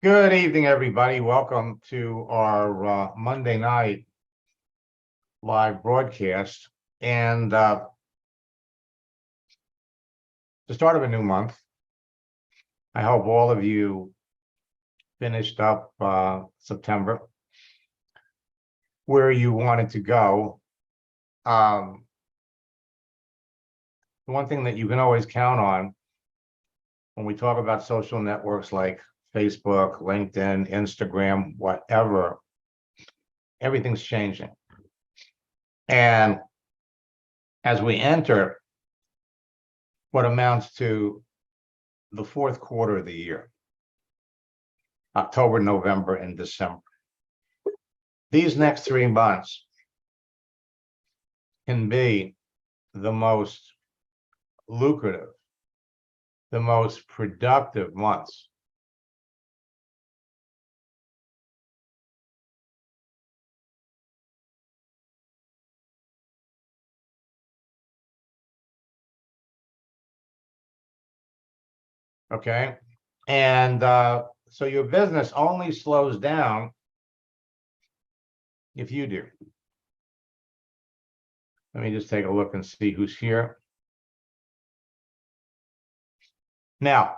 Good evening, everybody. Welcome to our Monday night live broadcast. And the start of a new month. I hope all of you finished up September where you wanted to go. The one thing that you can always count on when we talk about social networks like Facebook, LinkedIn, Instagram, whatever, everything's changing. And as we enter what amounts to the fourth quarter of the year, October, November, and December, these next 3 months can be the most lucrative, the most productive months. Okay. And so your business only slows down if you do. Let me just take a look and see who's here. Now,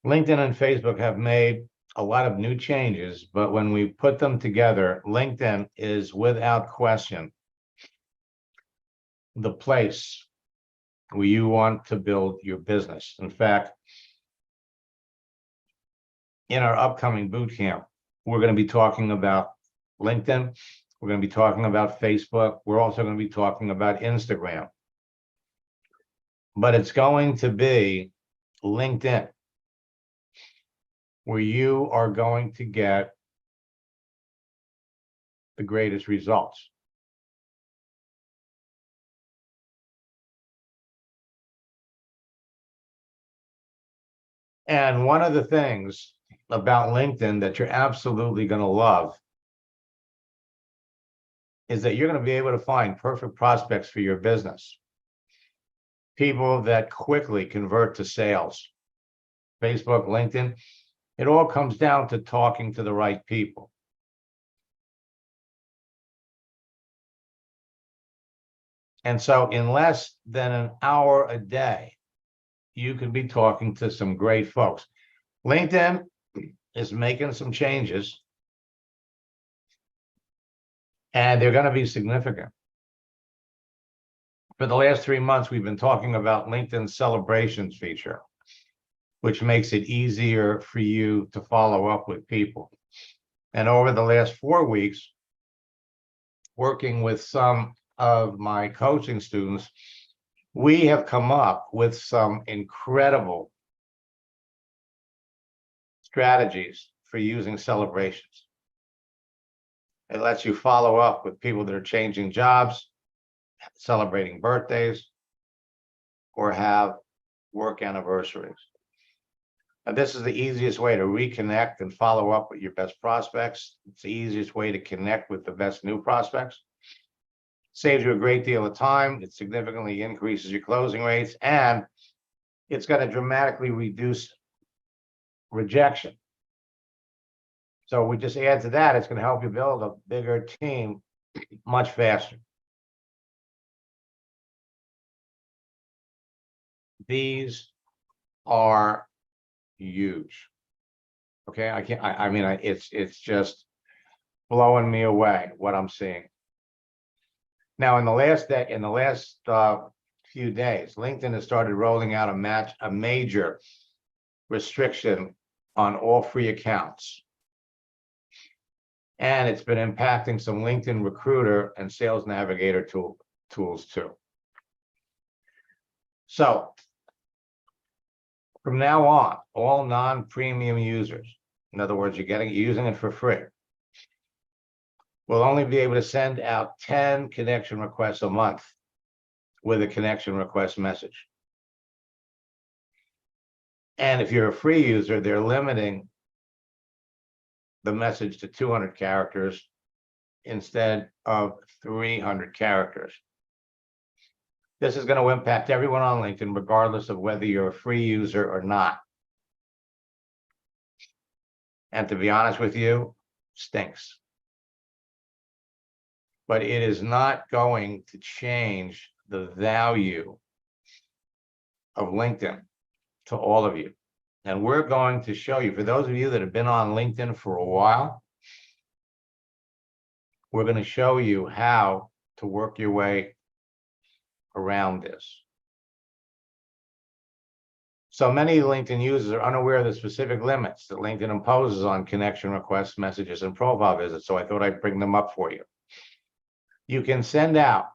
LinkedIn and Facebook have made a lot of new changes, but when we put them together, LinkedIn is without question the place where you want to build your business. In fact, in our upcoming boot camp, we're going to be talking about LinkedIn. We're going to be talking about Facebook. We're also going to be talking about Instagram. But it's going to be LinkedIn where you are going to get the greatest results. And one of the things about LinkedIn that you're absolutely going to love is that you're going to be able to find perfect prospects for your business. People that quickly convert to sales. Facebook, LinkedIn, it all comes down to talking to the right people. And so in less than an hour a day, you can be talking to some great folks. LinkedIn is making some changes, and they're going to be significant. For the last 3 months, we've been talking about LinkedIn celebrations feature, which makes it easier for you to follow up with people. And over the last 4 weeks, working with some of my coaching students, we have come up with some incredible strategies for using celebrations. It lets you follow up with people that are changing jobs, celebrating birthdays, or have work anniversaries. And this is the easiest way to reconnect and follow up with your best prospects. It's the easiest way to connect with the best new prospects. Saves you a great deal of time. It significantly increases your closing rates, and it's going to dramatically reduce rejection. So we just add to that, it's going to help you build a bigger team much faster. These are huge. Okay, I mean, it's just blowing me away what I'm seeing. Now, in the last few days, LinkedIn has started rolling out a major restriction on all free accounts. And it's been impacting some LinkedIn Recruiter and Sales Navigator tools too. So from now on, all non-premium users, in other words, you're using it for free, will only be able to send out 10 connection requests a month with a connection request message. And if you're a free user, they're limiting the message to 200 characters instead of 300 characters. This is going to impact everyone on LinkedIn, regardless of whether you're a free user or not. And to be honest with you, stinks. But it is not going to change the value of LinkedIn to all of you. And we're going to show you, for those of you that have been on LinkedIn for a while, we're going to show you how to work your way around this. So many LinkedIn users are unaware of the specific limits that LinkedIn imposes on connection requests, messages, and profile visits. So I thought I'd bring them up for you. You can send out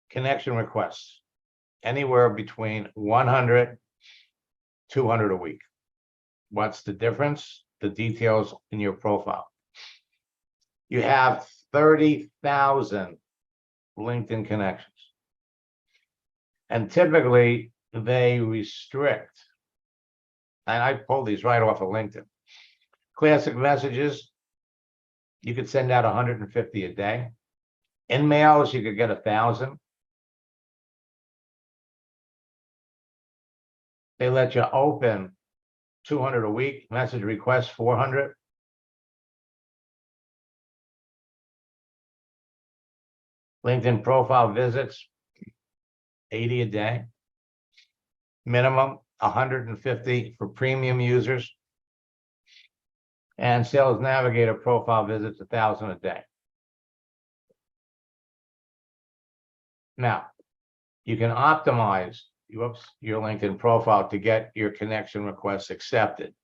connection requests anywhere between 100, 200 a week. What's the difference? The details in your profile. You have 30,000 LinkedIn connections. And typically they restrict, and I pulled these right off of LinkedIn. Classic messages, you could send out 150 a day. In mails, you could get 1,000. They let you open 200 a week, message requests 400. LinkedIn profile visits, 80 a day. Minimum 150 for premium users. And Sales Navigator profile visits 1,000 a day. Now, you can optimize your LinkedIn profile to get your connection requests accepted.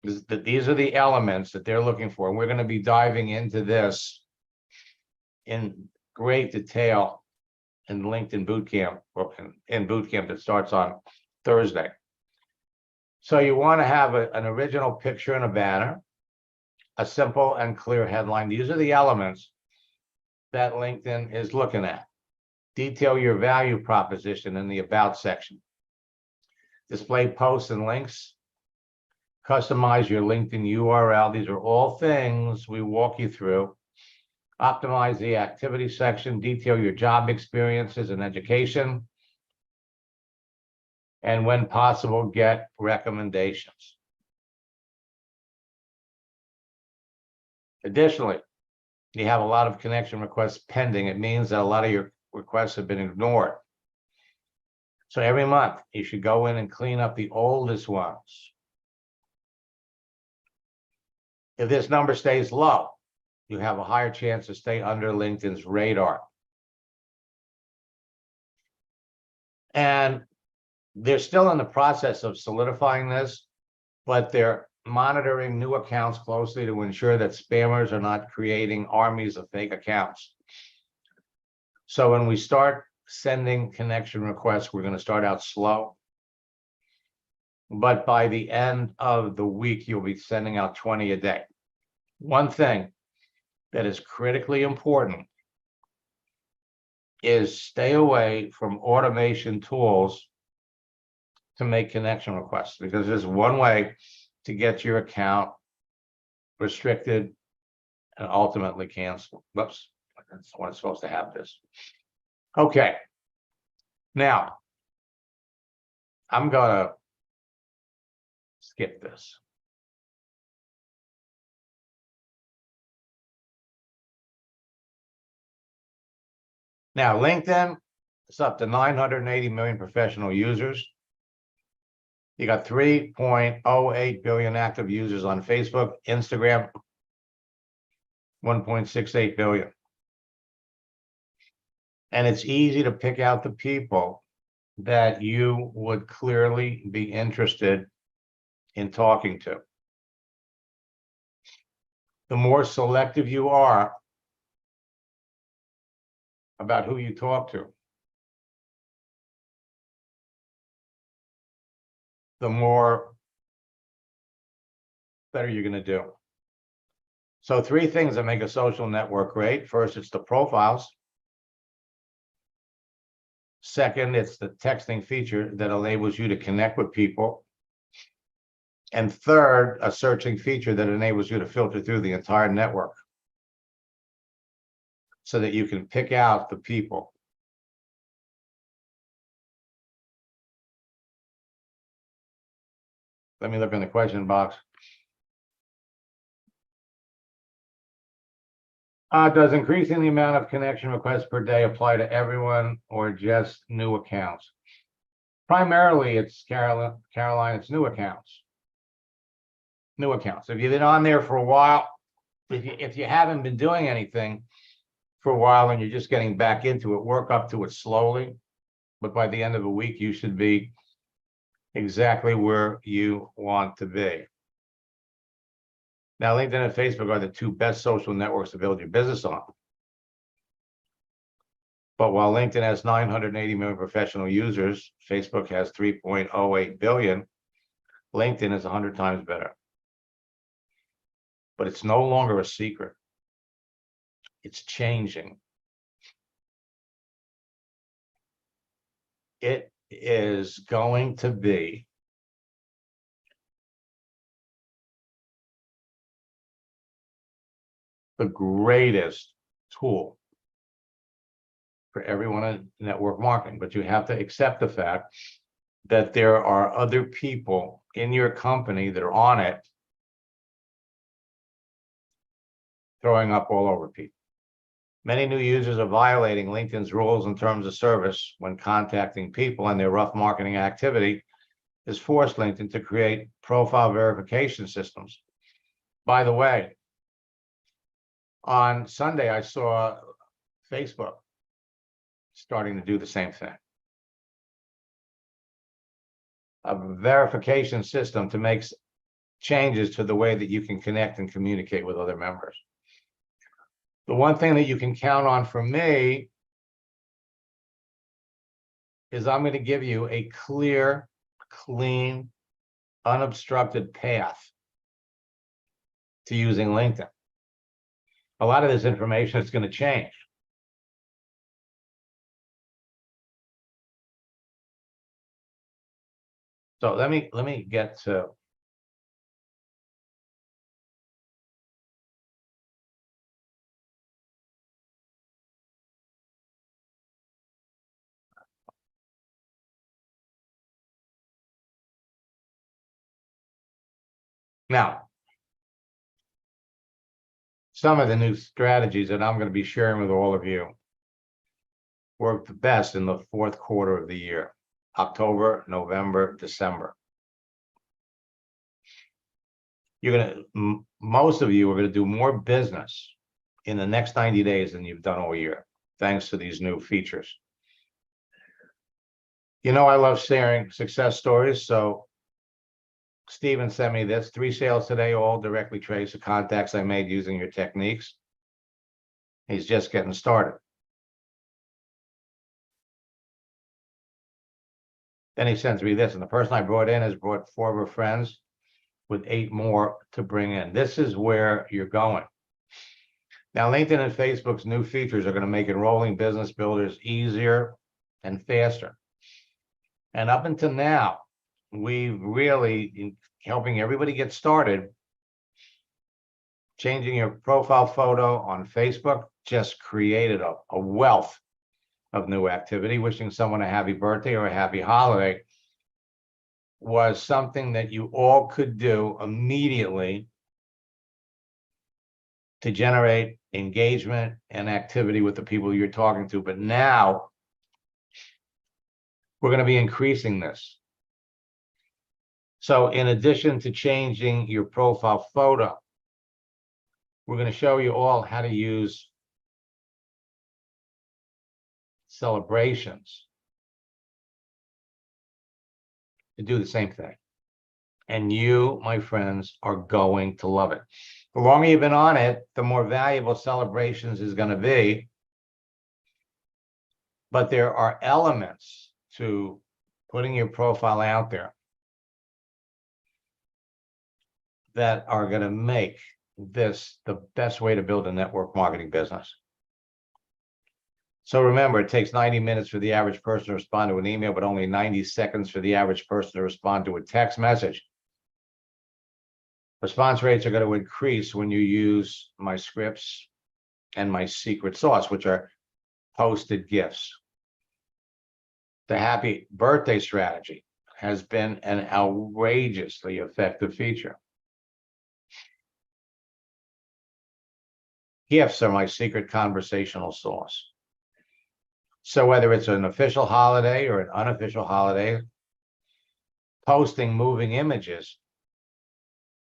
These are the elements that they're looking for. And we're going to be diving into this in great detail in LinkedIn Bootcamp, or in Bootcamp that starts on Thursday. So you want to have an original picture and a banner, a simple and clear headline. These are the elements that LinkedIn is looking at. Detail your value proposition in the About section. Display posts and links. Customize your LinkedIn URL. These are all things we walk you through. Optimize the activity section. Detail your job experiences and education. And when possible, get recommendations. Additionally, you have a lot of connection requests pending. It means that a lot of your requests have been ignored. So every month, you should go in and clean up the oldest ones. If this number stays low, you have a higher chance to stay under LinkedIn's radar. And they're still in the process of solidifying this, but they're monitoring new accounts closely to ensure that spammers are not creating armies of fake accounts. So when we start sending connection requests, we're going to start out slow. But by the end of the week, you'll be sending out 20 a day. One thing that is critically important is stay away from automation tools to make connection requests, because there's one way to get your account restricted and ultimately canceled. Whoops, that's when it's supposed to have this. Okay, now I'm gonna skip this. Now, LinkedIn is up to 980 million professional users. You got 3.08 billion active users on Facebook, Instagram, 1.68 billion. And it's easy to pick out the people that you would clearly be interested in talking to. The more selective you are about who you talk to, the more better you're going to do. So 3 things that make a social network great. First, it's the profiles. Second, it's the texting feature that enables you to connect with people. And third, a searching feature that enables you to filter through the entire network so that you can pick out the people Let me look in the question box. Does increasing the amount of connection requests per day apply to everyone or just new accounts? Primarily, it's Caroline, it's new accounts. New accounts. If you've been on there for a while, if you haven't been doing anything for a while and you're just getting back into it, work up to it slowly. But by the end of the week, you should be exactly where you want to be. Now, LinkedIn and Facebook are the two best social networks to build your business on. But while LinkedIn has 980 million professional users, Facebook has 3.08 billion. LinkedIn is 100 times better. But it's no longer a secret. It's changing. It is going to be the greatest tool for everyone in network marketing, but you have to accept the fact that there are other people in your company that are on it, throwing up all over people. Many new users are violating LinkedIn's rules and terms of service when contacting people, and their rough marketing activity has forced LinkedIn to create profile verification systems. By the way, on Sunday, I saw Facebook starting to do the same thing. A verification system to make changes to the way that you can connect and communicate with other members. The one thing that you can count on from me is I'm going to give you a clear, clean, unobstructed path to using LinkedIn. A lot of this information is going to change. So let me get to now. Some of the new strategies that I'm going to be sharing with all of you work the best in the fourth quarter of the year, October, November, December. Most of you are going to do more business in the next 90 days than you've done all year, thanks to these new features. You know, I love sharing success stories. So Steven sent me this, 3 sales today, all directly trace the contacts I made using your techniques. He's just getting started. Then he sends me this, and the person I brought in has brought 4 of her friends with 8 more to bring in. This is where you're going. Now, LinkedIn and Facebook's new features are going to make enrolling business builders easier and faster. And up until now, we've really, in helping everybody get started, changing your profile photo on Facebook just created a wealth of new activity. Wishing someone a happy birthday or a happy holiday was something that you all could do immediately to generate engagement and activity with the people you're talking to. But now we're going to be increasing this. So in addition to changing your profile photo, we're going to show you all how to use celebrations to do the same thing. And you, my friends, are going to love it. The longer you've been on it, the more valuable celebrations is going to be. But there are elements to putting your profile out there that are going to make this the best way to build a network marketing business. So remember, it takes 90 minutes for the average person to respond to an email, but only 90 seconds for the average person to respond to a text message. Response rates are going to increase when you use my scripts and my secret sauce, which are posted gifts. The happy birthday strategy has been an outrageously effective feature. Gifts are my secret conversational sauce. So whether it's an official holiday or an unofficial holiday, posting moving images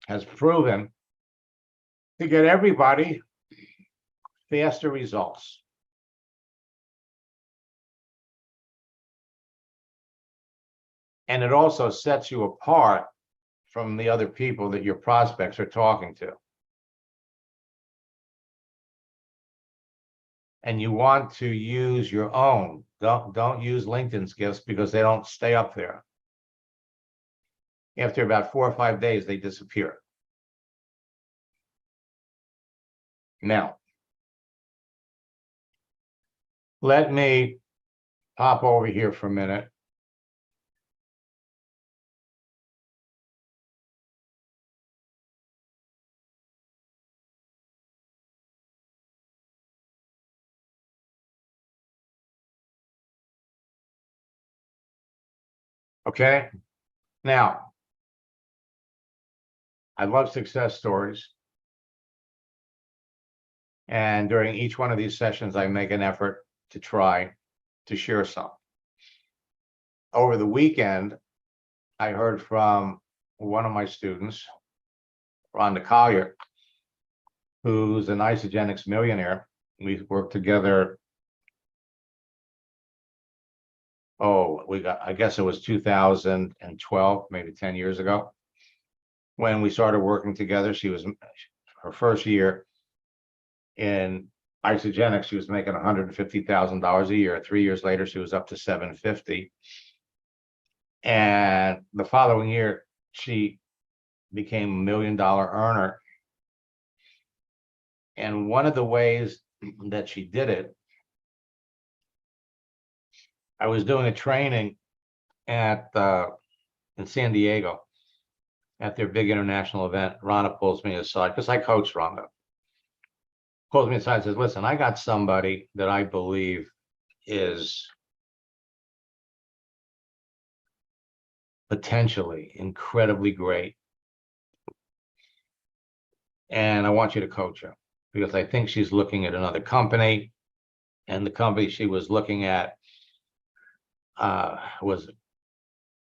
has proven to get everybody faster results. And it also sets you apart from the other people that your prospects are talking to. And you want to use your own. Don't use LinkedIn's gifts because they don't stay up there. After about 4 or 5 days, they disappear. Now, let me pop over here for a minute. Okay. Now, I love success stories. And during each one of these sessions, I make an effort to try to share some. Over the weekend, I heard from one of my students, Rhonda Collier, who's an Isagenix millionaire. We worked together. I guess it was 2012, maybe 10 years ago, when we started working together. She was her first year in Isagenix, she was making $150,000 a year. 3 years later, she was up to 750. And the following year, she became $1 million earner. And one of the ways that she did it, I was doing a training at in San Diego at their big international event. Rhonda pulls me aside because I coach Rhonda. Pulls me aside and says, "Listen, I got somebody that I believe is potentially incredibly great. And I want you to coach her because I think she's looking at another company. And the company she was looking at was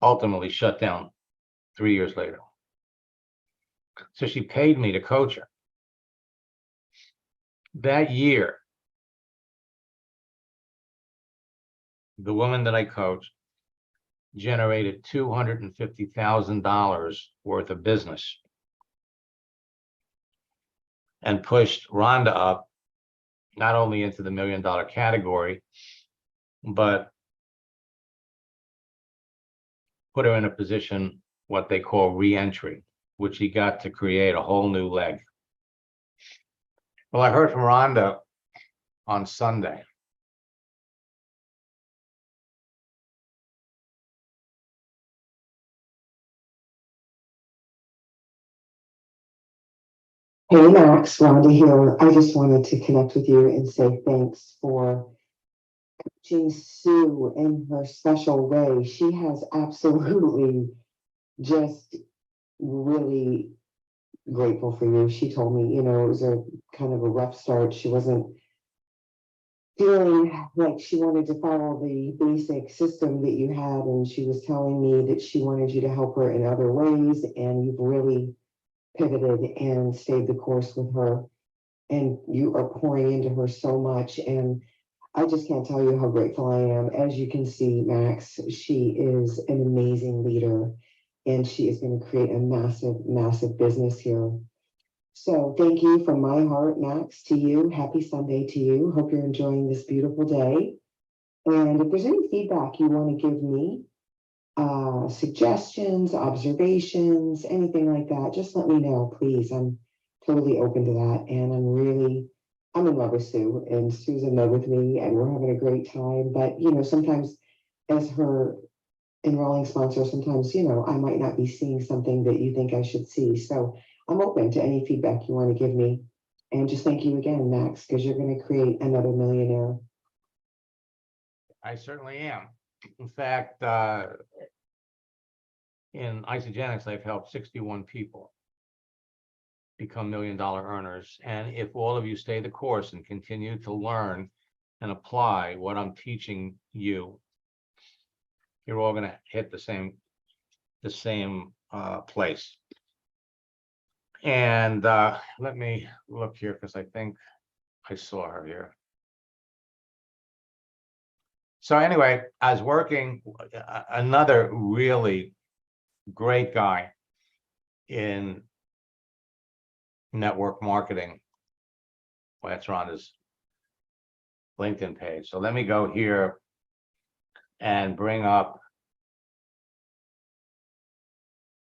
ultimately shut down 3 years later. So she paid me to coach her. That year, the woman that I coached generated $250,000 worth of business and pushed Rhonda up not only into the $1 million category, but put her in a position, what they call re-entry, which he got to create a whole new leg. Well, I heard from Rhonda on Sunday. Hey Max, Rhonda here. I just wanted to connect with you and say thanks for coaching Sue in her special way. She has absolutely just really grateful for you. She told me, it was a kind of a rough start. She wasn't feeling like she wanted to follow the basic system that you had, and she was telling me that she wanted you to help her in other ways, and you've really pivoted and stayed the course with her, and you are pouring into her so much. And I just can't tell you how grateful I am. As you can see, Max, she is an amazing leader, and she is going to create a massive, massive business here. So thank you from my heart, Max, to you. Happy Sunday to you. Hope you're enjoying this beautiful day. And if there's any feedback you want to give me, suggestions, observations, anything like that, just let me know, please. I'm totally open to that. And I'm in love with Sue, and Sue's in love with me, and we're having a great time. But, sometimes as her enrolling sponsor, sometimes, I might not be seeing something that you think I should see. So I'm open to any feedback you want to give me. And just thank you again, Max, because you're going to create another millionaire. I certainly am. In fact, in Isogenics, I've helped 61 people become $1 million earners. And if all of you stay the course and continue to learn and apply what I'm teaching you, you're all going to hit the same place. And let me look here, because I think I saw her here. So anyway, I was working another really great guy in network marketing. Well, that's on his LinkedIn page. So let me go here and bring up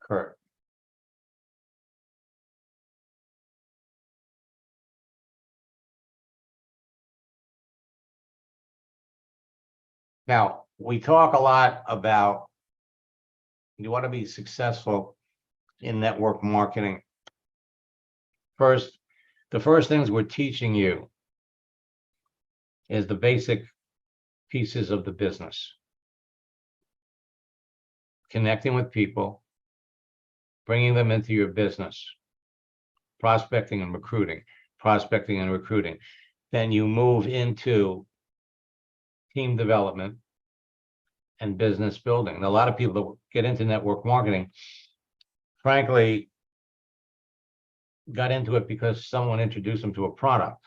Kurt. Now, we talk a lot about you want to be successful in network marketing. First, the first things we're teaching you is the basic pieces of the business. Connecting with people, bringing them into your business, prospecting and recruiting, Then you move into team development and business building. And a lot of people that get into network marketing, frankly, got into it because someone introduced them to a product.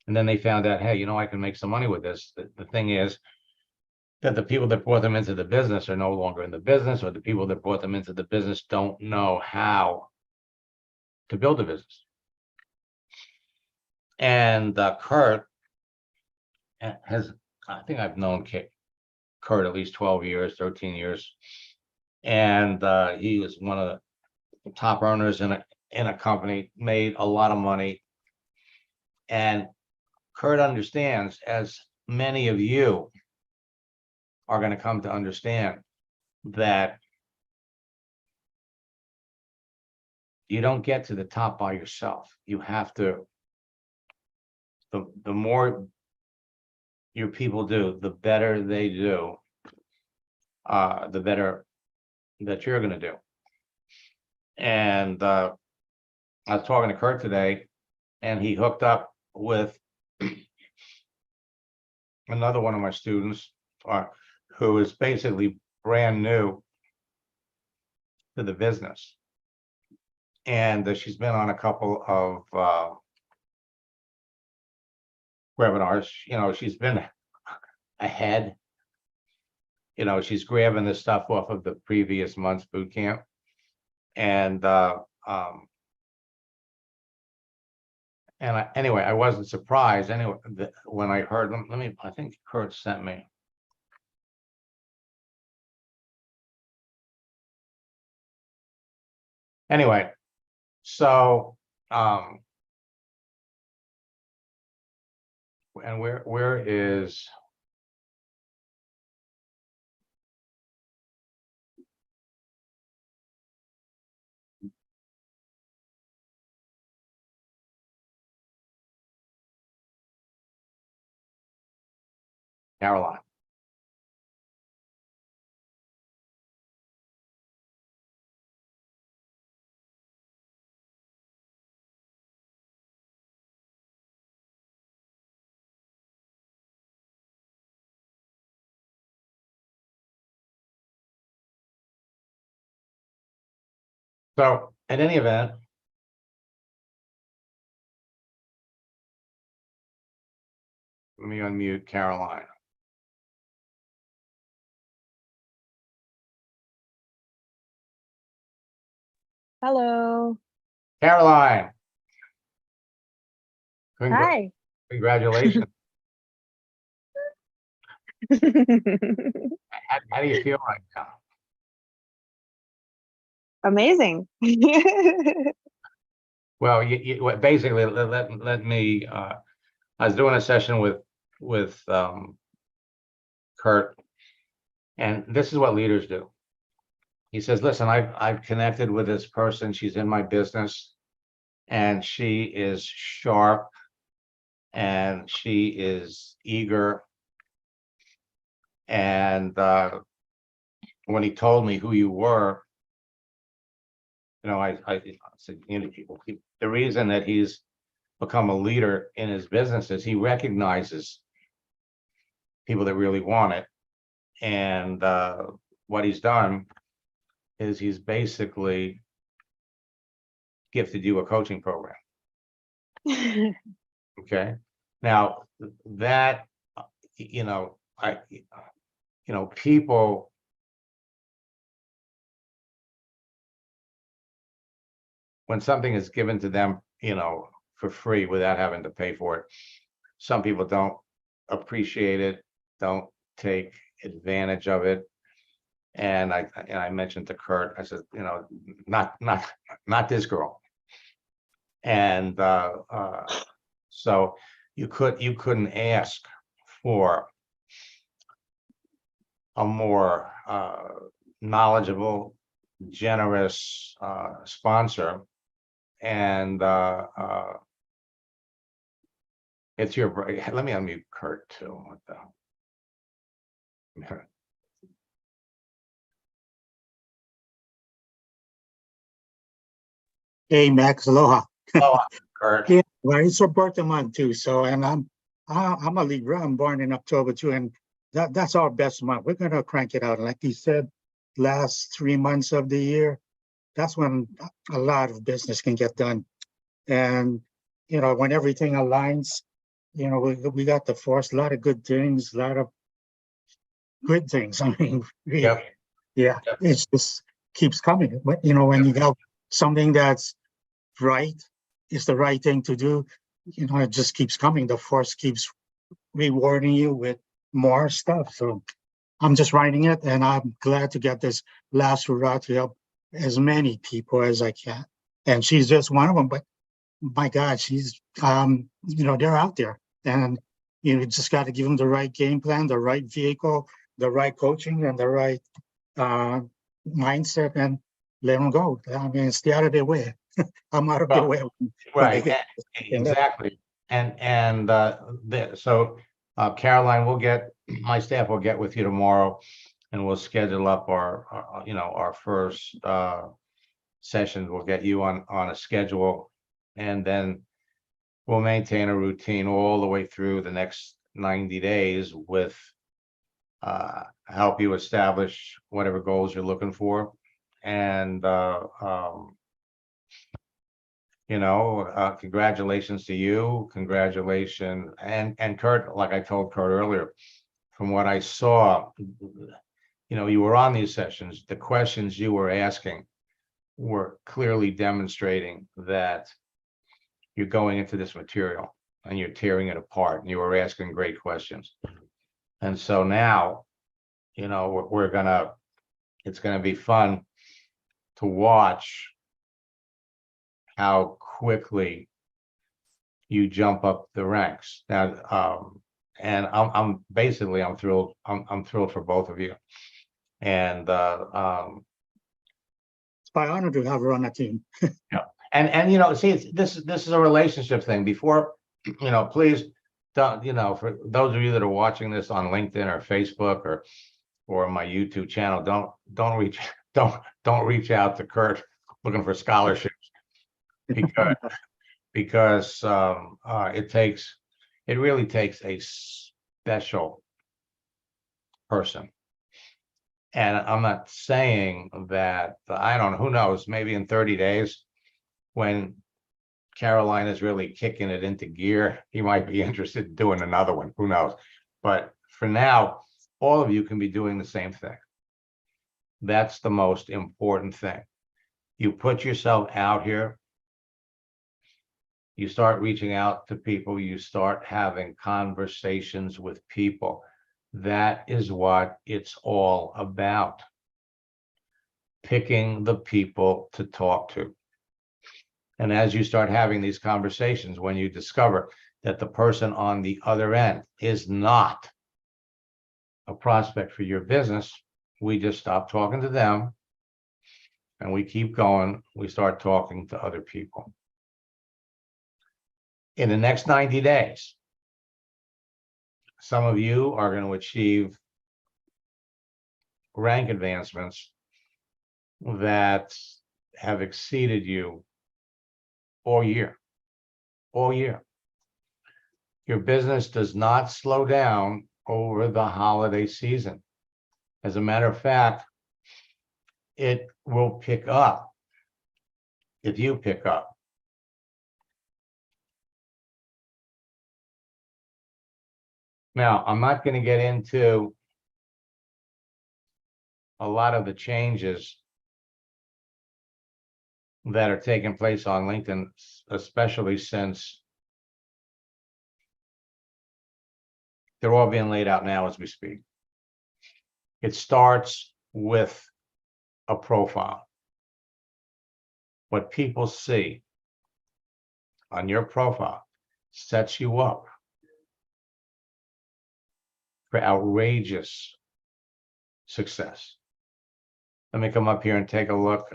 And then they found out, hey, I can make some money with this. The thing is that the people that brought them into the business are no longer in the business, or the people that brought them into the business don't know how to build a business. And Kurt has, I think I've known Kurt at least 12 years, 13 years. And he was one of the top earners in a company, made a lot of money. And Kurt understands, as many of you are going to come to understand, that you don't get to the top by yourself. You have to, the more your people do, the better they do, the better that you're going to do. And I was talking to Kurt today, and he hooked up with another one of my students, who is basically brand new to the business. And she's been on a couple of webinars. She's been ahead. She's grabbing the stuff off of the previous month's boot camp. And anyway, I wasn't surprised when I heard them. I think Kurt sent me. Anyway, so and where is Caroline? So in any event, let me unmute Caroline. Hello. Caroline. Hi. Congratulations. How do you feel right now? Amazing. Well, basically, let me. I was doing a session with Kurt, and this is what leaders do. He says, "Listen, I've connected with this person. She's in my business, and she is sharp, and she is eager, and when he told me who you were, I said, the reason that he's become a leader in his business is he recognizes people that really want it. And what he's done is he's basically gifted you a coaching program. Okay. Now that, people, when something is given to them, for free without having to pay for it, some people don't appreciate it, don't take advantage of it. And I mentioned to Kurt, I said, not this girl. And so you couldn't ask for a more knowledgeable, generous sponsor. And it's your break. Let me unmute Kurt too. What the? Hey Max, aloha. Oh, Kurt. Yeah, well, it's her birthday month too. So, and I'm a Libra. I'm born in October too, and that's our best month. We're gonna crank it out. Like you said, last 3 months of the year, that's when a lot of business can get done. And when everything aligns, we got the force, a lot of good things, a lot of good things. I mean, Yep. yeah, it just keeps coming. But when you got something that's right, is the right thing to do, it just keeps coming. The force keeps rewarding you with more stuff. So I'm just writing it, and I'm glad to get this last hurrah to help as many people as I can. And she's just one of them, but my God, she's they're out there, and you just got to give them the right game plan, the right vehicle, the right coaching, and the right mindset, and let them go. I mean, stay out of their way. I'm out of their way. Right, exactly. And so Caroline, my staff will get with you tomorrow, and we'll schedule up our first session. We'll get you on a schedule, and then we'll maintain a routine all the way through the next 90 days with help you establish whatever goals you're looking for. And congratulations to you. Congratulations. And Kurt, like I told Kurt earlier, from what I saw, you were on these sessions, the questions you were asking were clearly demonstrating that you're going into this material and you're tearing it apart, and you were asking great questions. And so now, it's gonna be fun to watch how quickly you jump up the ranks. Now, and I'm thrilled. I'm thrilled for both of you. And it's my honor to have her on that team. and see, this is a relationship thing. Before, please don't, for those of you that are watching this on LinkedIn or Facebook or my YouTube channel, don't reach out to Kurt looking for scholarships, because it really takes a special person. And I'm not saying that, I don't know, who knows, maybe in 30 days, when Caroline is really kicking it into gear, he might be interested in doing another one, who knows. But for now, all of you can be doing the same thing. That's the most important thing. You put yourself out here, you start reaching out to people, you start having conversations with people. That is what it's all about. Picking the people to talk to. And as you start having these conversations, when you discover that the person on the other end is not a prospect for your business, we just stop talking to them and we keep going. We start talking to other people. In the next 90 days, some of you are going to achieve rank advancements that have exceeded you all year. All year. Your business does not slow down over the holiday season. As a matter of fact, it will pick up if you pick up. Now, I'm not going to get into a lot of the changes that are taking place on LinkedIn, especially since they're all being laid out now as we speak. It starts with a profile. What people see on your profile sets you up for outrageous success. Let me come up here and take a look.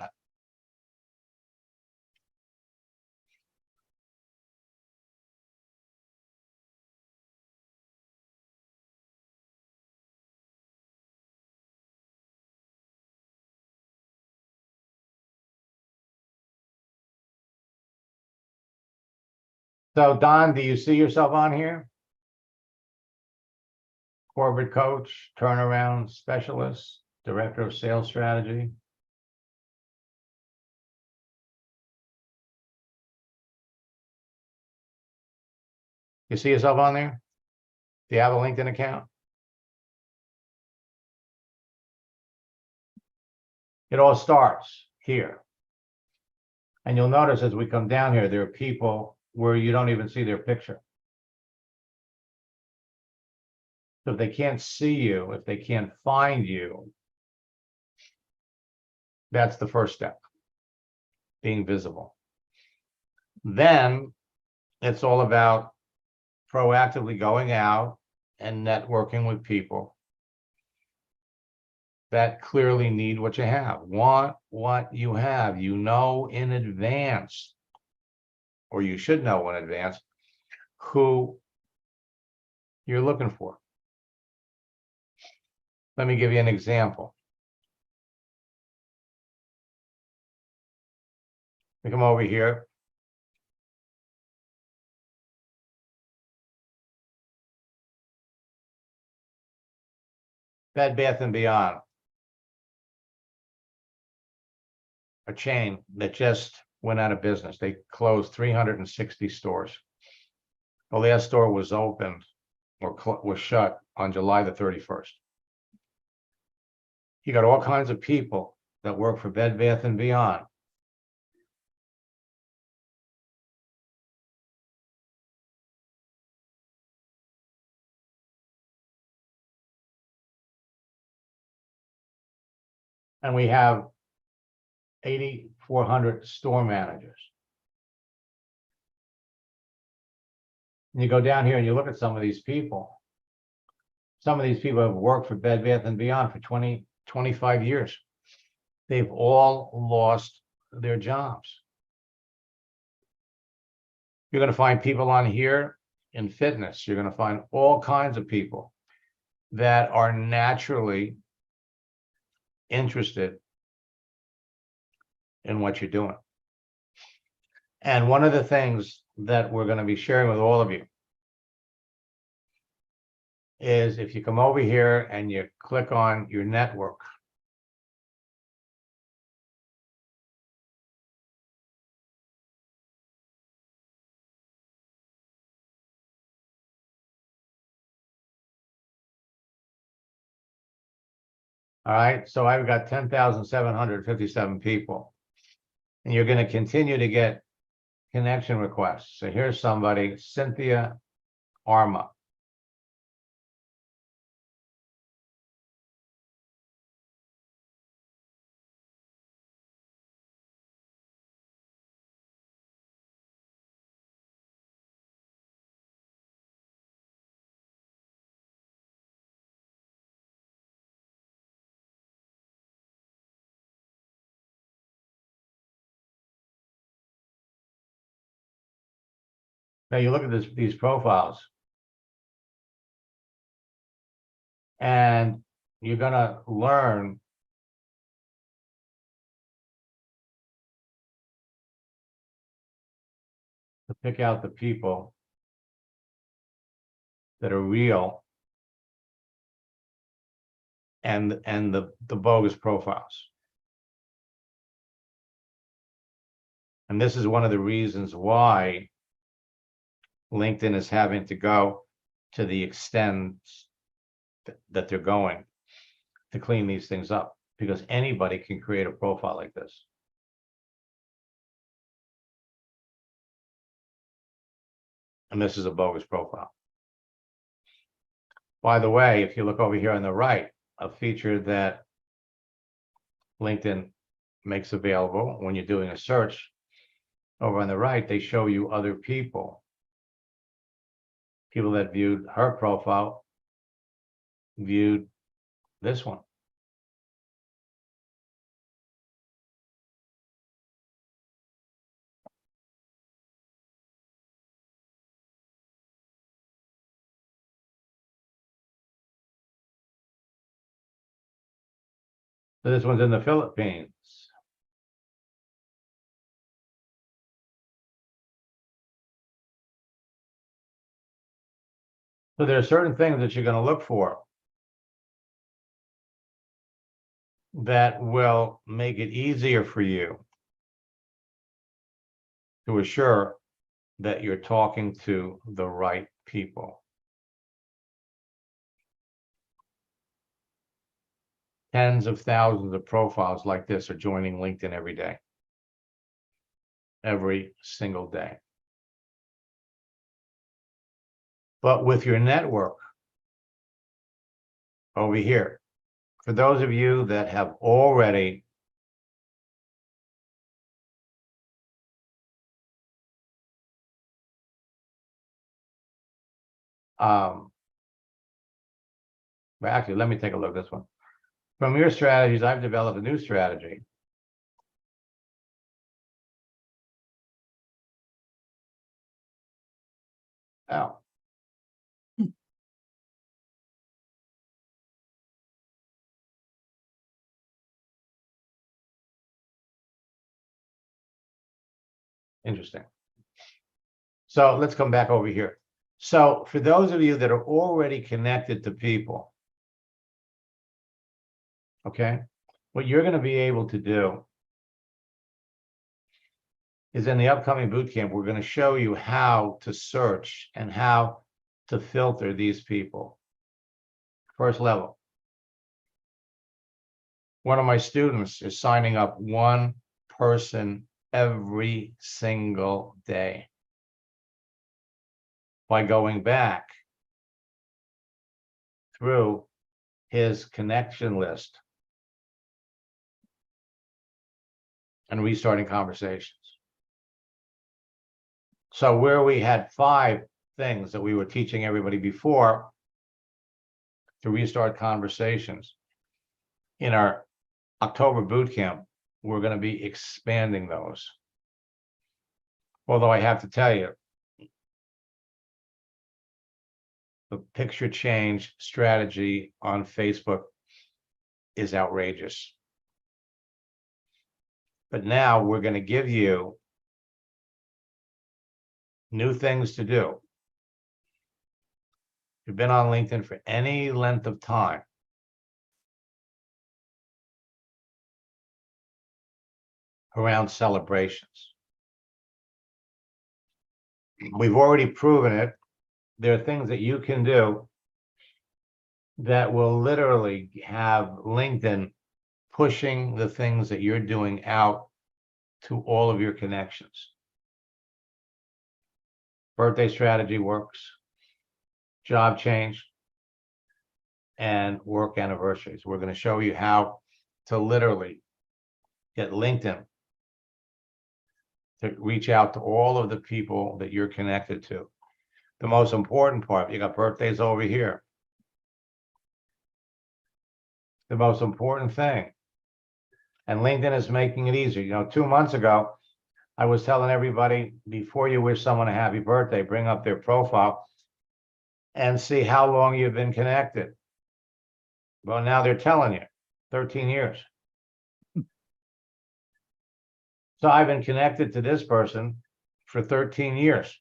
So Don, do you see yourself on here? Corporate coach, turnaround specialist, director of sales strategy. You see yourself on there? Do you have a LinkedIn account? It all starts here. And you'll notice as we come down here, there are people where you don't even see their picture. So if they can't see you, if they can't find you, that's the first step, being visible. Then it's all about proactively going out and networking with people that clearly need what you have, want what you have, you know in advance, or you should know in advance, who you're looking for. Let me give you an example. We come over here. Bed Bath & Beyond. A chain that just went out of business. They closed 360 stores. The last store was opened or was shut on July the 31st. You got all kinds of people that work for Bed Bath & Beyond. And we have 8,400 store managers. And you go down here and you look at some of these people. Some of these people have worked for Bed Bath & Beyond for 20, 25 years. They've all lost their jobs. You're going to find people on here in fitness. You're going to find all kinds of people that are naturally interested in what you're doing. And one of the things that we're going to be sharing with all of you is if you come over here and you click on your network, all right, so I've got 10,757 people, and you're going to continue to get connection requests. So here's somebody, Cynthia Arma. Now you look at these profiles, and you're gonna learn to pick out the people that are real and the bogus profiles. And this is one of the reasons why LinkedIn is having to go to the extent that they're going to clean these things up, because anybody can create a profile like this. And this is a bogus profile. By the way, if you look over here on the right, a feature that LinkedIn makes available when you're doing a search, over on the right, they show you other people that viewed her profile, viewed this one. So this one's in the Philippines. So there are certain things that you're going to look for that will make it easier for you to assure that you're talking to the right people. Tens of thousands of profiles like this are joining LinkedIn every day. Every single day. But with your network over here, for those of you that have already well, actually, let me take a look at this one. From your strategies, I've developed a new strategy. Oh. Interesting. So let's come back over here. So for those of you that are already connected to people, okay, what you're going to be able to do is in the upcoming bootcamp, we're going to show you how to search and how to filter these people. First level. One of my students is signing up one person every single day by going back through his connection list and restarting conversations. So where we had 5 things that we were teaching everybody before to restart conversations, in our October bootcamp, we're going to be expanding those. Although I have to tell you, the picture change strategy on Facebook is outrageous. But now we're going to give you new things to do. If you've been on LinkedIn for any length of time, around celebrations. We've already proven it. There are things that you can do that will literally have LinkedIn pushing the things that you're doing out to all of your connections. Birthday strategy works, job change, and work anniversaries. We're going to show you how to literally get LinkedIn to reach out to all of the people that you're connected to. The most important part, you got birthdays over here. The most important thing, and LinkedIn is making it easier. You know, 2 months ago, I was telling everybody, before you wish someone a happy birthday, bring up their profile and see how long you've been connected. Well, now they're telling you, 13 years. So I've been connected to this person for 13 years.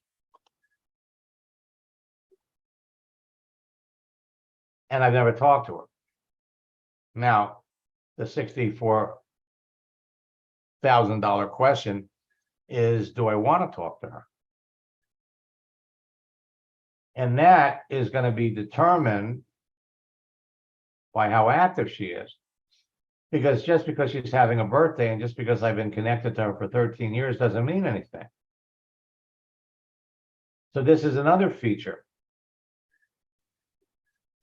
And I've never talked to her. Now, the $64,000 question is, do I want to talk to her? And that is going to be determined by how active she is. Because just because she's having a birthday and just because I've been connected to her for 13 years doesn't mean anything. So this is another feature.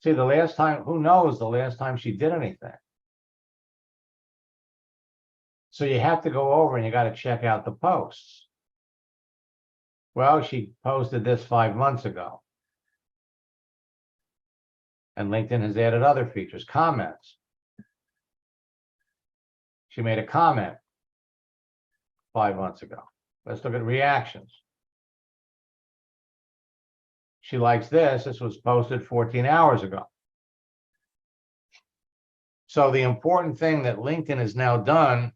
See, the last time, who knows the last time she did anything? So you have to go over and you got to check out the posts. Well, she posted this 5 months ago. And LinkedIn has added other features, comments. She made a comment 5 months ago. Let's look at reactions. She likes this. This was posted 14 hours ago. So the important thing that LinkedIn has now done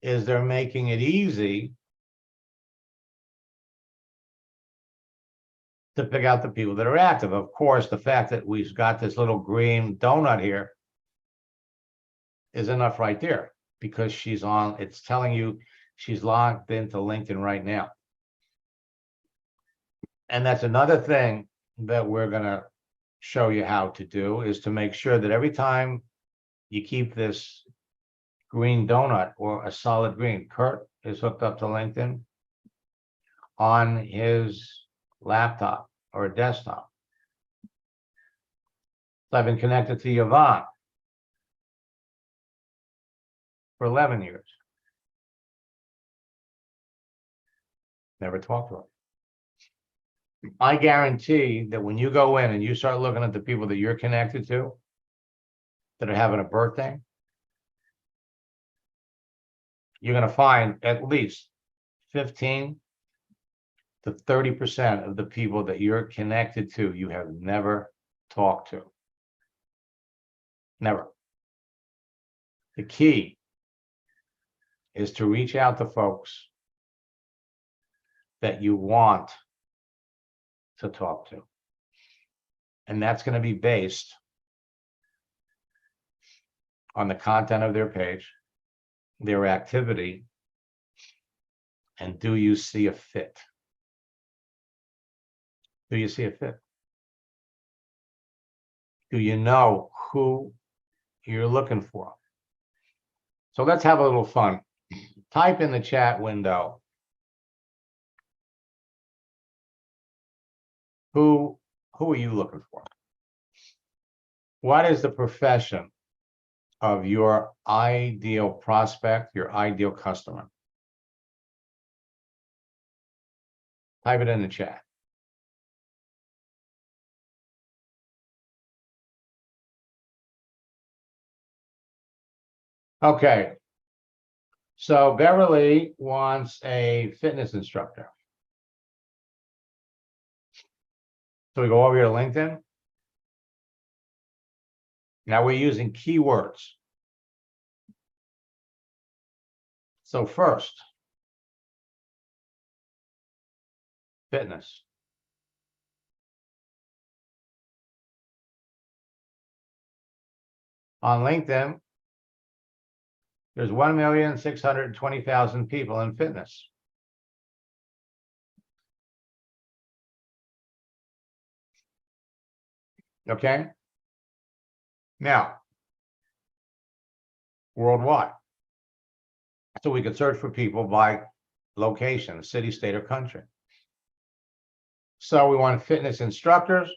is they're making it easy to pick out the people that are active. Of course, the fact that we've got this little green donut here is enough right there, because she's on, it's telling you she's logged into LinkedIn right now. And that's another thing that we're going to show you how to do, is to make sure that every time you keep this green donut or a solid green, Kurt is hooked up to LinkedIn on his laptop or a desktop. So I've been connected to Yvonne for 11 years. Never talked to her. I guarantee that when you go in and you start looking at the people that you're connected to that are having a birthday, you're going to find at least 15 to 30% of the people that you're connected to you have never talked to. Never. The key is to reach out to folks that you want to talk to. And that's going to be based on the content of their page, their activity, and do you see a fit? Do you see a fit? Do you know who you're looking for? So let's have a little fun. Type in the chat window, who are you looking for? What is the profession of your ideal prospect, your ideal customer? Type it in the chat. Okay. So Beverly wants a fitness instructor. So we go over here to LinkedIn. Now we're using keywords. So first, fitness. On LinkedIn, there's 1,620,000 people in fitness. Okay. Now, worldwide. So we could search for people by location, city, state, or country. So we want fitness instructors.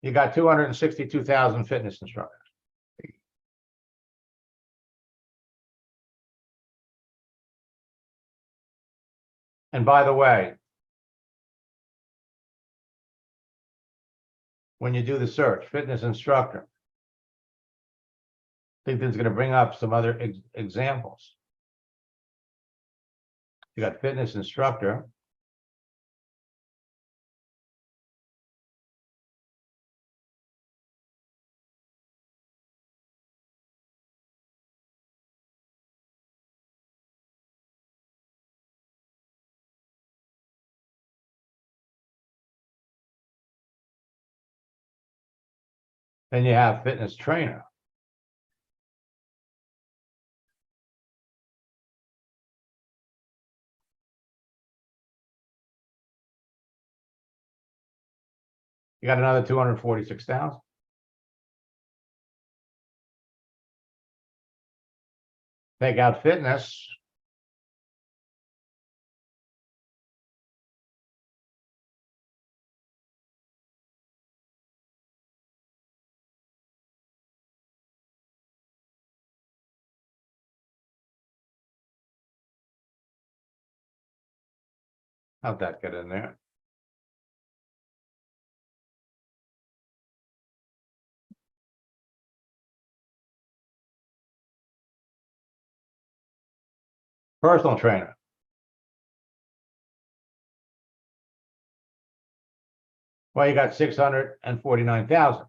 You got 262,000 fitness instructors. And by the way, when you do the search, fitness instructor, LinkedIn's going to bring up some other examples. You got fitness instructor. Then you have fitness trainer. You got another 246,000. Take out fitness. How'd that get in there? Personal trainer. Well, you got 649,000.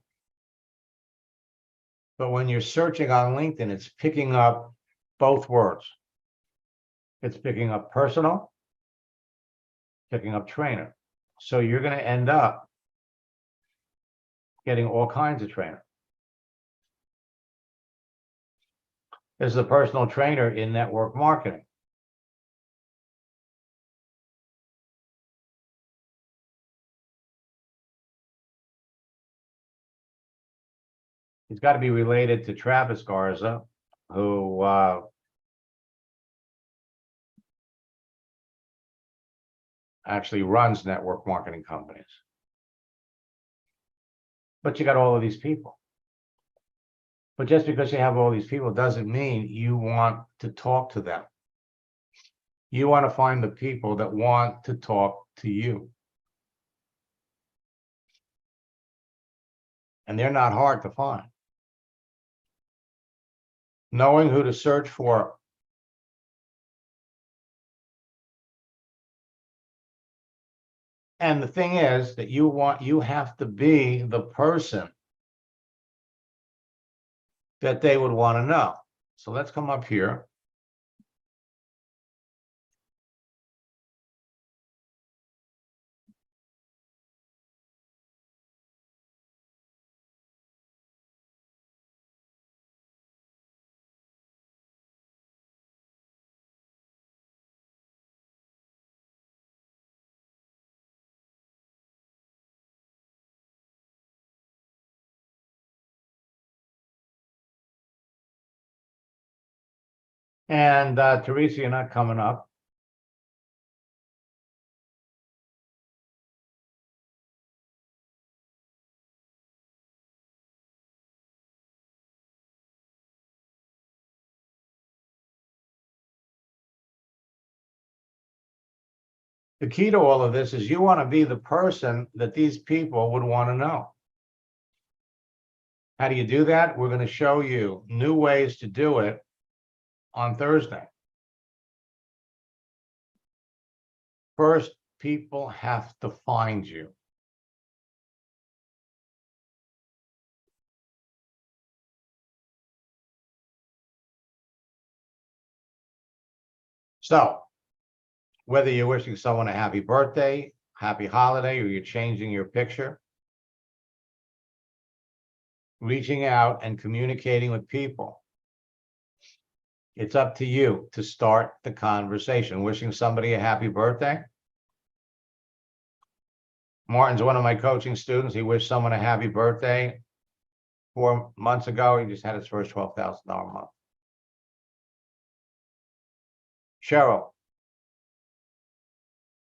But when you're searching on LinkedIn, it's picking up both words. It's picking up personal, picking up trainer. So you're going to end up getting all kinds of trainer. There's a personal trainer in network marketing. He's got to be related to Travis Garza, who actually runs network marketing companies. But you got all of these people. But just because you have all these people doesn't mean you want to talk to them. You want to find the people that want to talk to you. And they're not hard to find. Knowing who to search for. And the thing is that you have to be the person that they would want to know. So let's come up here. And Teresa, you're not coming up. The key to all of this is you want to be the person that these people would want to know. How do you do that? We're going to show you new ways to do it on Thursday. First, people have to find you. So, whether you're wishing someone a happy birthday, happy holiday, or you're changing your picture, reaching out and communicating with people, it's up to you to start the conversation. Wishing somebody a happy birthday. Martin's one of my coaching students. He wished someone a happy birthday 4 months ago. He just had his first $12,000 month. Cheryl,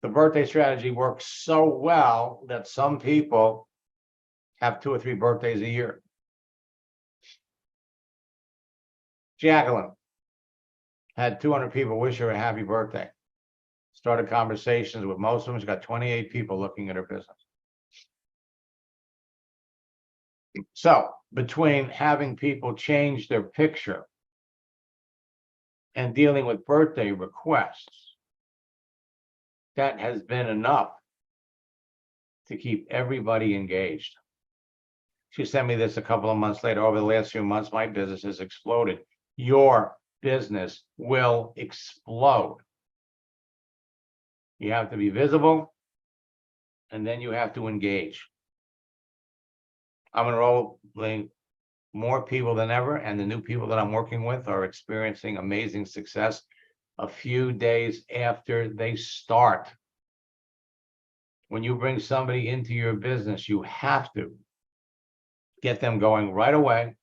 the birthday strategy works so well that some people have 2 or 3 birthdays a year. Jacqueline had 200 people wish her a happy birthday. Started conversations with most of them. She's got 28 people looking at her business. So between having people change their picture and dealing with birthday requests, that has been enough to keep everybody engaged. She sent me this a couple of months later. Over the last few months, my business has exploded. Your business will explode. You have to be visible, and then you have to engage. I'm enrolling more people than ever, and the new people that I'm working with are experiencing amazing success a few days after they start. When you bring somebody into your business, you have to get them going right away.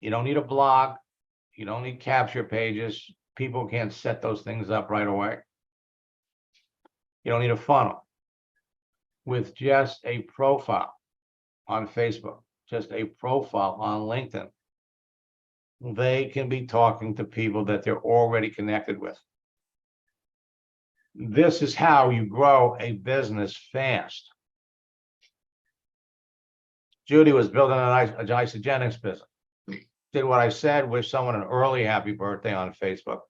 You don't need a blog. You don't need capture pages. People can't set those things up right away. You don't need a funnel. With just a profile on Facebook, just a profile on LinkedIn, they can be talking to people that they're already connected with. This is how you grow a business fast. Judy was building a Isogenics business. Did what I said, wish someone an early happy birthday on Facebook.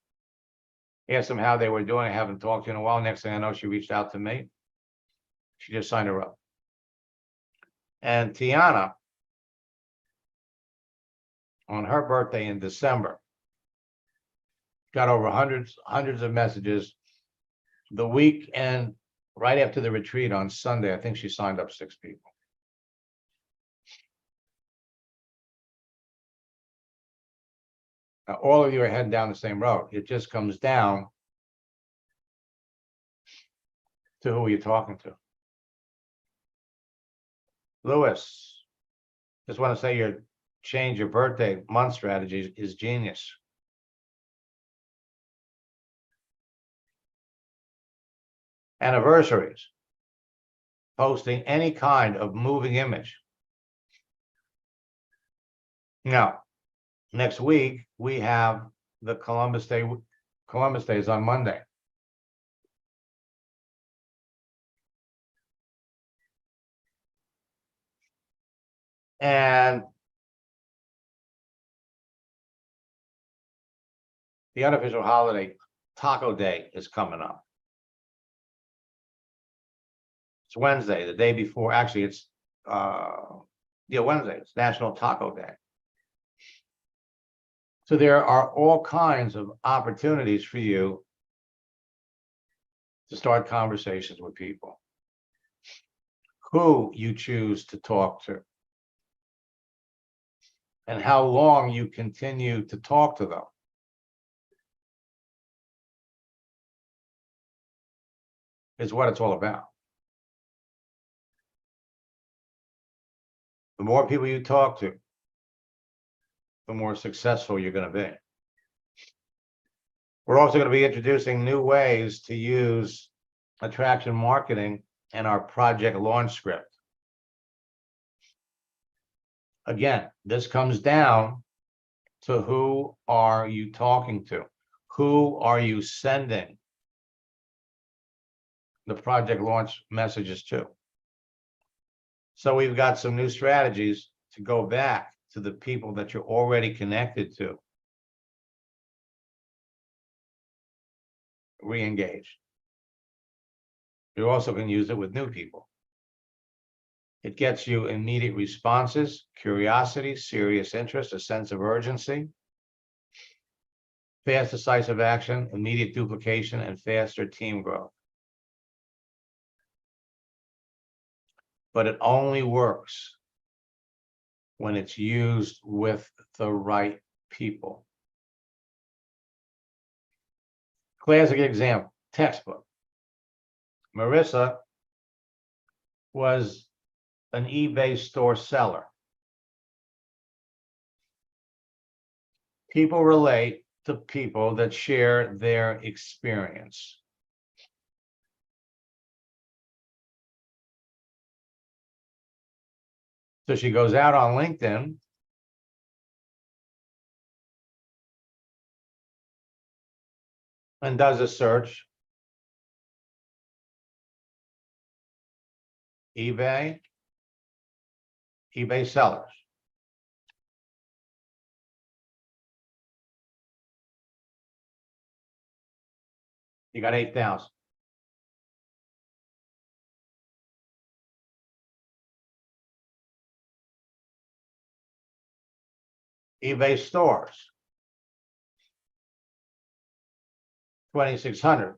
Asked them how they were doing. I haven't talked to you in a while. Next thing I know, she reached out to me. She just signed her up. And Tiana, on her birthday in December, got over hundreds of messages. The weekend right after the retreat on Sunday, I think she signed up 6 people. Now, all of you are heading down the same road. It just comes down to who you're talking to. Lewis, just want to say your change your birthday month strategy is genius. Anniversaries, posting any kind of moving image. Now, next week we have the Columbus Day. Columbus Day is on Monday. And the unofficial holiday, Taco Day, is coming up. It's Wednesday, the day before. Actually, it's Wednesday. It's National Taco Day. So there are all kinds of opportunities for you to start conversations with people. Who you choose to talk to, and how long you continue to talk to them. Is what it's all about. The more people you talk to, the more successful you're going to be. We're also going to be introducing new ways to use attraction marketing and our project launch script. Again, this comes down to who are you talking to? Who are you sending the project launch messages to? So we've got some new strategies to go back to the people that you're already connected to. Re-engage. You also can use it with new people. It gets you immediate responses, curiosity, serious interest, a sense of urgency, fast, decisive action, immediate duplication, and faster team growth. But it only works when it's used with the right people. Classic example, textbook. Marissa was an eBay store seller. People relate to people that share their experience. So she goes out on LinkedIn and does a search. eBay sellers. You got 8,000. eBay stores. 2,600.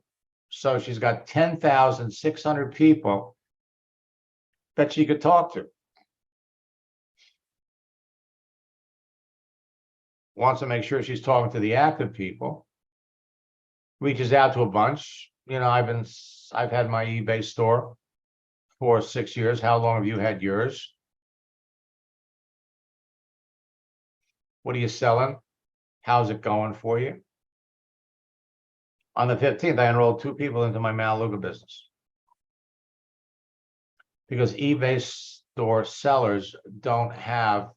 So she's got 10,600 people that she could talk to. Wants to make sure she's talking to the active people. Reaches out to a bunch. You know, I've had my eBay store for 6 years. How long have you had yours? What are you selling? How's it going for you? On the 15th, I enrolled 2 people into my Malaluga business. Because eBay store sellers don't have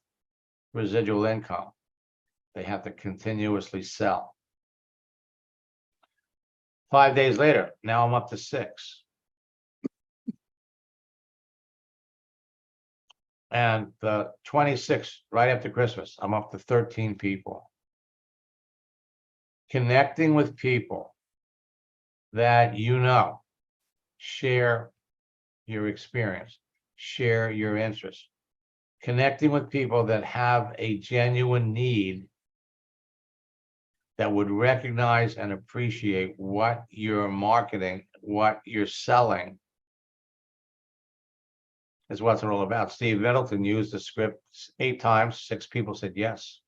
residual income. They have to continuously sell. 5 days later, now I'm up to 6. And the 26th, right after Christmas, I'm up to 13 people. Connecting with people that you know, share your experience, share your interests. Connecting with people that have a genuine need, that would recognize and appreciate what you're marketing, what you're selling, is what it's all about. Steve Middleton used the script 8 times, 6 people said yes.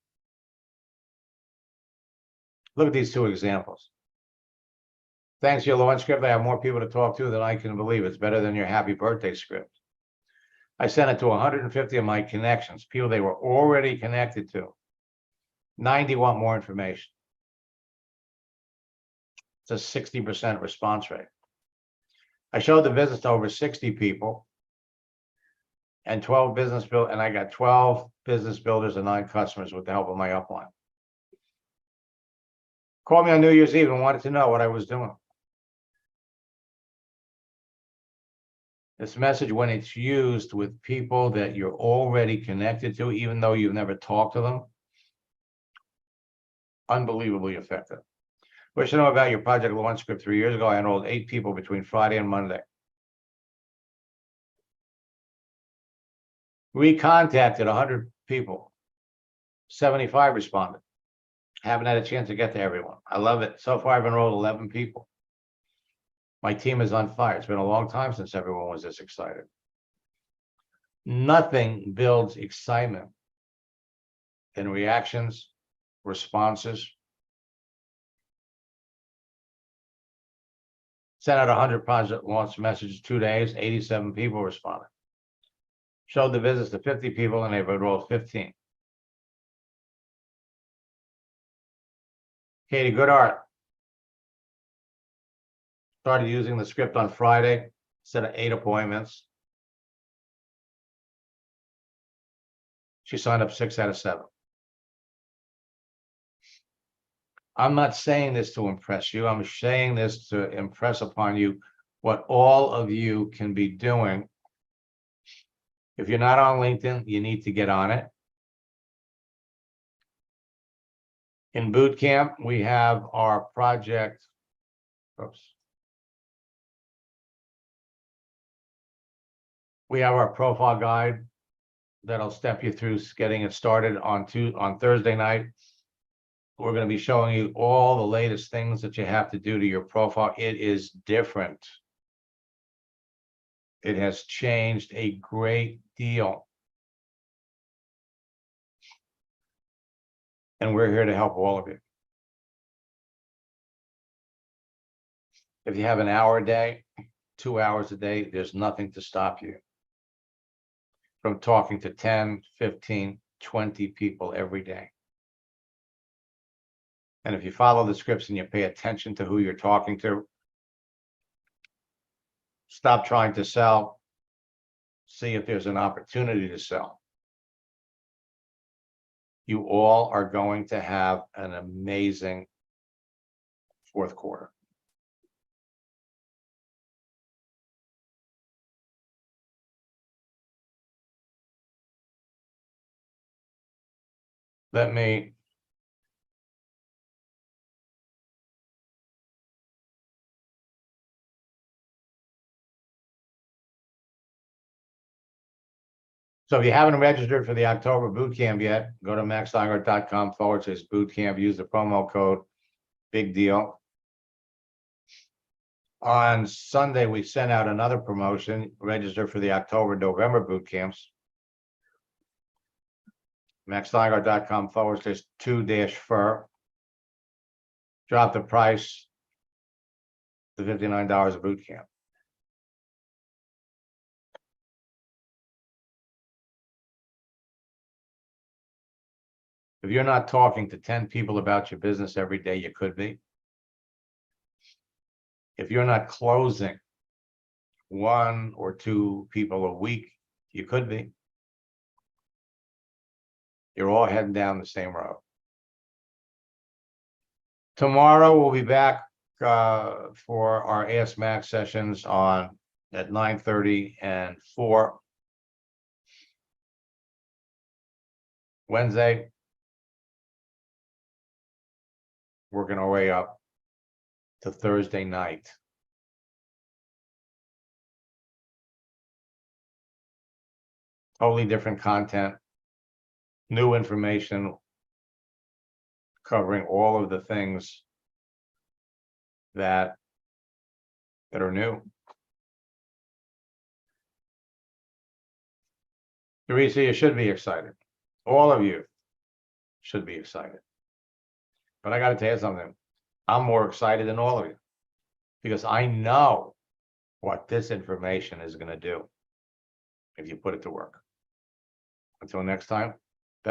Look at these 2 examples. Thanks to your launch script, I have more people to talk to than I can believe. It's better than your happy birthday script. I sent it to 150 of my connections, people they were already connected to. 90 want more information. It's a 60% response rate. I showed the business to over 60 people and 12 business build, and I got 12 business builders and 9 customers with the help of my upline. Called me on New Year's Eve and wanted to know what I was doing. This message, when it's used with people that you're already connected to, even though you've never talked to them, unbelievably effective. Wish to know about your project launch script 3 years ago. I enrolled 8 people between Friday and Monday. Recontacted 100 people. 75 responded. Haven't had a chance to get to everyone. I love it. So far, I've enrolled 11 people. My team is on fire. It's been a long time since everyone was this excited. Nothing builds excitement than reactions, responses. Sent out 100 project launch messages, 2 days, 87 people responded. Showed the business to 50 people and they've enrolled 15. Katie Goodart started using the script on Friday, set of 8 appointments. She signed up 6 out of 7. I'm not saying this to impress you. I'm saying this to impress upon you what all of you can be doing. If you're not on LinkedIn, you need to get on it. In boot camp, we have our project. Oops. We have our profile guide that'll step you through getting it started on Thursday night. We're going to be showing you all the latest things that you have to do to your profile. It is different. It has changed a great deal. And we're here to help all of you. If you have an hour a day, 2 hours a day, there's nothing to stop you from talking to 10, 15, 20 people every day. And if you follow the scripts and you pay attention to who you're talking to, stop trying to sell, see if there's an opportunity to sell. You all are going to have an amazing fourth quarter. Let me So if you haven't registered for the October boot camp yet, go to maxsteinhardt.com/boot camp, use the promo code, big deal. On Sunday, we sent out another promotion, register for the October, November boot camps. maxsteinhardt.com/2-fur. Drop the price to $59 a boot camp. If you're not talking to 10 people about your business every day, you could be. If you're not closing 1 or 2 people a week, you could be. You're all heading down the same road. Tomorrow, we'll be back for our Ask Max sessions at 9:30 and 4. Wednesday, working our way up to Thursday night. Totally different content, new information, covering all of the things that are new. Teresa, you should be excited. All of you should be excited. But I got to tell you something. I'm more excited than all of you because I know what this information is going to do if you put it to work. Until next time,